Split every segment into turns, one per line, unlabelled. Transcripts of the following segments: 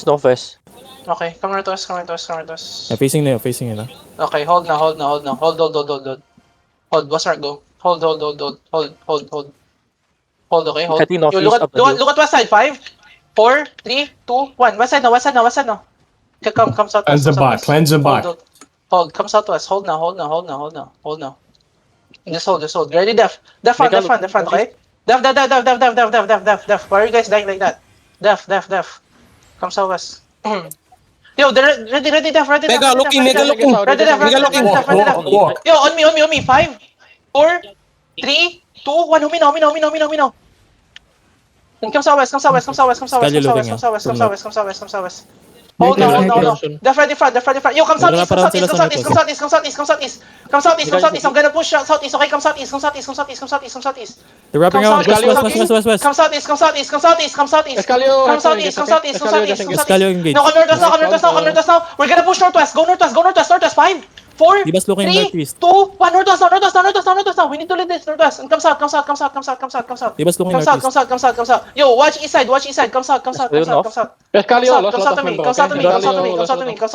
Northwest.
Okay, come to us, come to us, come to us.
Facing nila, facing nila.
Okay, hold now, hold now, hold now. Hold. Hold, what's our go? Hold. Hold, okay, hold.
Heading
Yo,
northeast up the hill.
look at west side. 5, 4, 3, 2, 1. West side now. Okay, come south west.
Cleanse the bot, cleanse the bot.
Hold, come south west. Hold now. Just hold. Ready, def front, okay? Def. Why are you guys dying like that? Def. Come south west. Yo, ready, def.
Mega looking.
Ready, def.
Walk.
Yo, on me. 5, 4, 3, 2, 1. Humi now. And come southwest. Hold now. Def ready front. Yo, come southeast. I'm gonna push southeast. Okay, come southeast.
They're wrapping
Come
out. West.
Come southeast. Come southeast.
Escalio engage.
No, come northwest now. We're gonna push northwest. Go northwest. 5, 4,
Di bas looking
3,
northeast.
2, 1. Northwest now. We need to lead this northwest. And come south.
Di bas looking northeast.
Come south. Yo, watch east side. Come south. Come south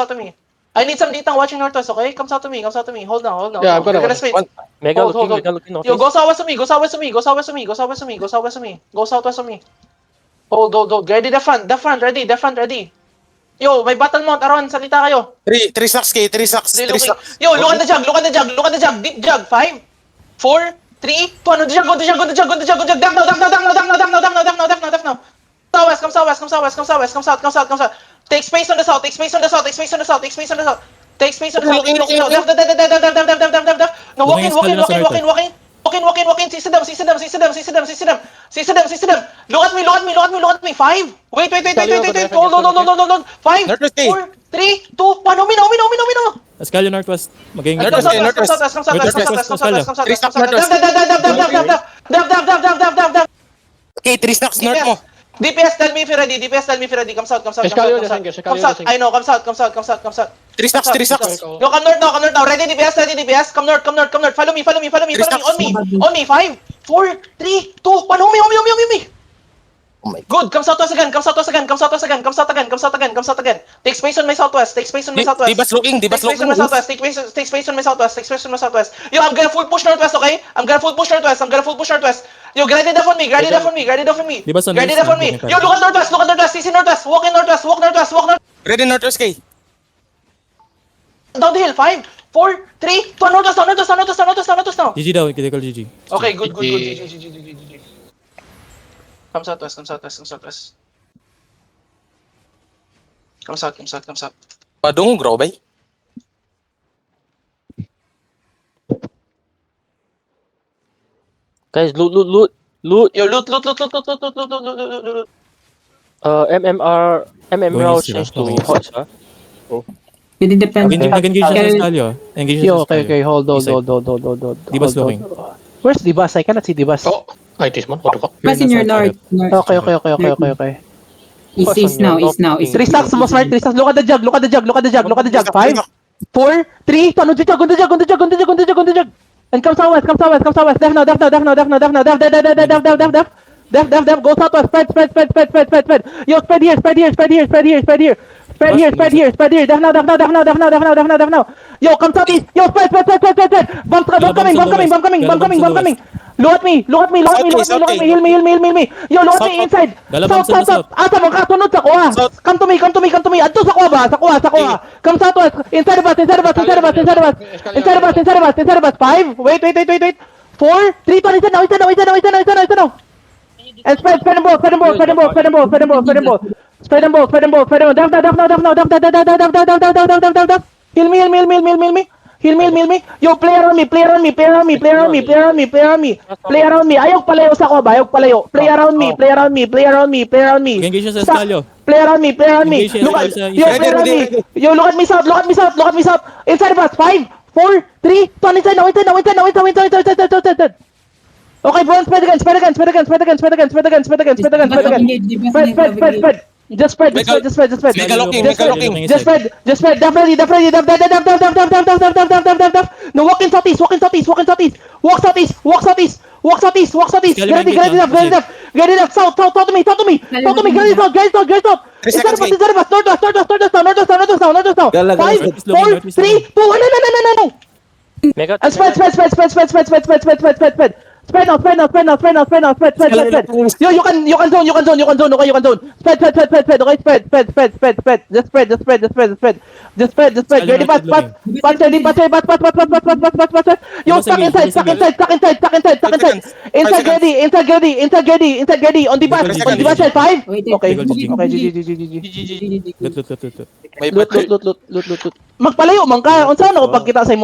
to me. I need some data watching northwest, okay? Come south to me. Hold down.
Yeah, I've got
We're gonna
one.
split.
Mega
Hold.
looking
Yo,
northeast.
go southwest to me. Go southwest to me. Hold. Ready, the front, ready. Yo, may battle mount, Aron, salita kayo.
3 stacks, K. 3 stacks.
Yo, look at the jug. Deep jug. 5, 4, 3, 2, ano, the jug. Go the jug. Def now. Come south. Take space on the south. Take space on the south. Def. No, walk in. See them. Look at me. 5. Wait. Hold. 5,
Northwest, K.
4, 3, 2, 1. Humi.
Escalio northwest. Maging
Come south.
K, 3 stacks north mo.
DPS, tell me if you're ready. Come south. I know, come south.
3 stacks.
Yo, come north now. Ready, DPS. Come north. Follow me. On me. 5, 4, 3, 2, 1. Humi.
Oh my God.
Good. Come southwest again. Take space on my southwest.
Di bas looking.
Take space on my southwest. Yo, I'm gonna full push northwest, okay? I'm gonna full push northwest. Yo, ready def on me. Ready def on me.
Di ba sa
Ready
north?
def on me. Yo, look at northwest. CC northwest. Walk northwest.
Ready northwest, K.
Down the hill. 5, 4, 3, 2, northwest now.
GG daw, critical GG.
Okay, good. GG. Come southwest. Come south.
Padung, grobay.
Guys, loot.
Yo, loot.
MMR
Going east
change
sila.
to hot, ha?
It depends.
Mag-engage sa Escalio.
Yo, okay, hold.
Di bas looking.
Where's Dibas? I cannot see Dibas.
Oh, this man. What the fuck?
Mas in your north.
Okay.
East now.
3 stacks, boss Mark, 3 stacks. Look at the jug. 5, 4, 3, 2, on the jug. And come southwest. Def now. Go southwest. Spread. Yo, spread here. Def now. Yo, come southeast. Yo, spread. Bomb coming. Look at me. Heal me. Yo, look at me inside. South. Asa mo kasunod sa kuha. Come to me. Adto sa kuha ba? Sa kuha. Come southwest. Inside of us. 5. Wait. 4, 3, 2, isa now. And spread them both. Spread them both. Def. Heal me. Yo, play around me. Play around me. Ayok palayo sa ko ba? Play around me.
Mag-engage sa Escalio.
Play around me. Look at yo, look at me south. Inside of us. 5, 4, 3, 2, inside now. Okay, bro, spread again.
Just spread, just spread, just spread, just spread.
Mega looking,
Just
mega
spread,
looking.
just spread, just spread. Definitely, definitely. No, walk in southeast, walk in southeast, walk in southeast. Walk southeast, walk southeast, walk southeast, walk southeast.
Scalio,
Get ready,
mid
get ready,
lang,
get ready, south, south, south to me, south to me, south to me. Get ready, south, get ready, south, get ready, south.
3 seconds,
Northwest, northwest, northwest, northwest, northwest, northwest, northwest.
Gala,
5,
northwest,
4,
northwest,
3, 2, no.
Mega.
Spread. Spread now. Yo, you can zone. Okay, you can zone. Spread. Okay, spread. Just spread. Ready, pass. Yo, stuck inside. Inside ready. On the bus side. 5.
Wait,
Okay.
GG.
GG.
Loot.
May
Loot. Magpalayo man ka. Unsa na ko pagkita sa imo?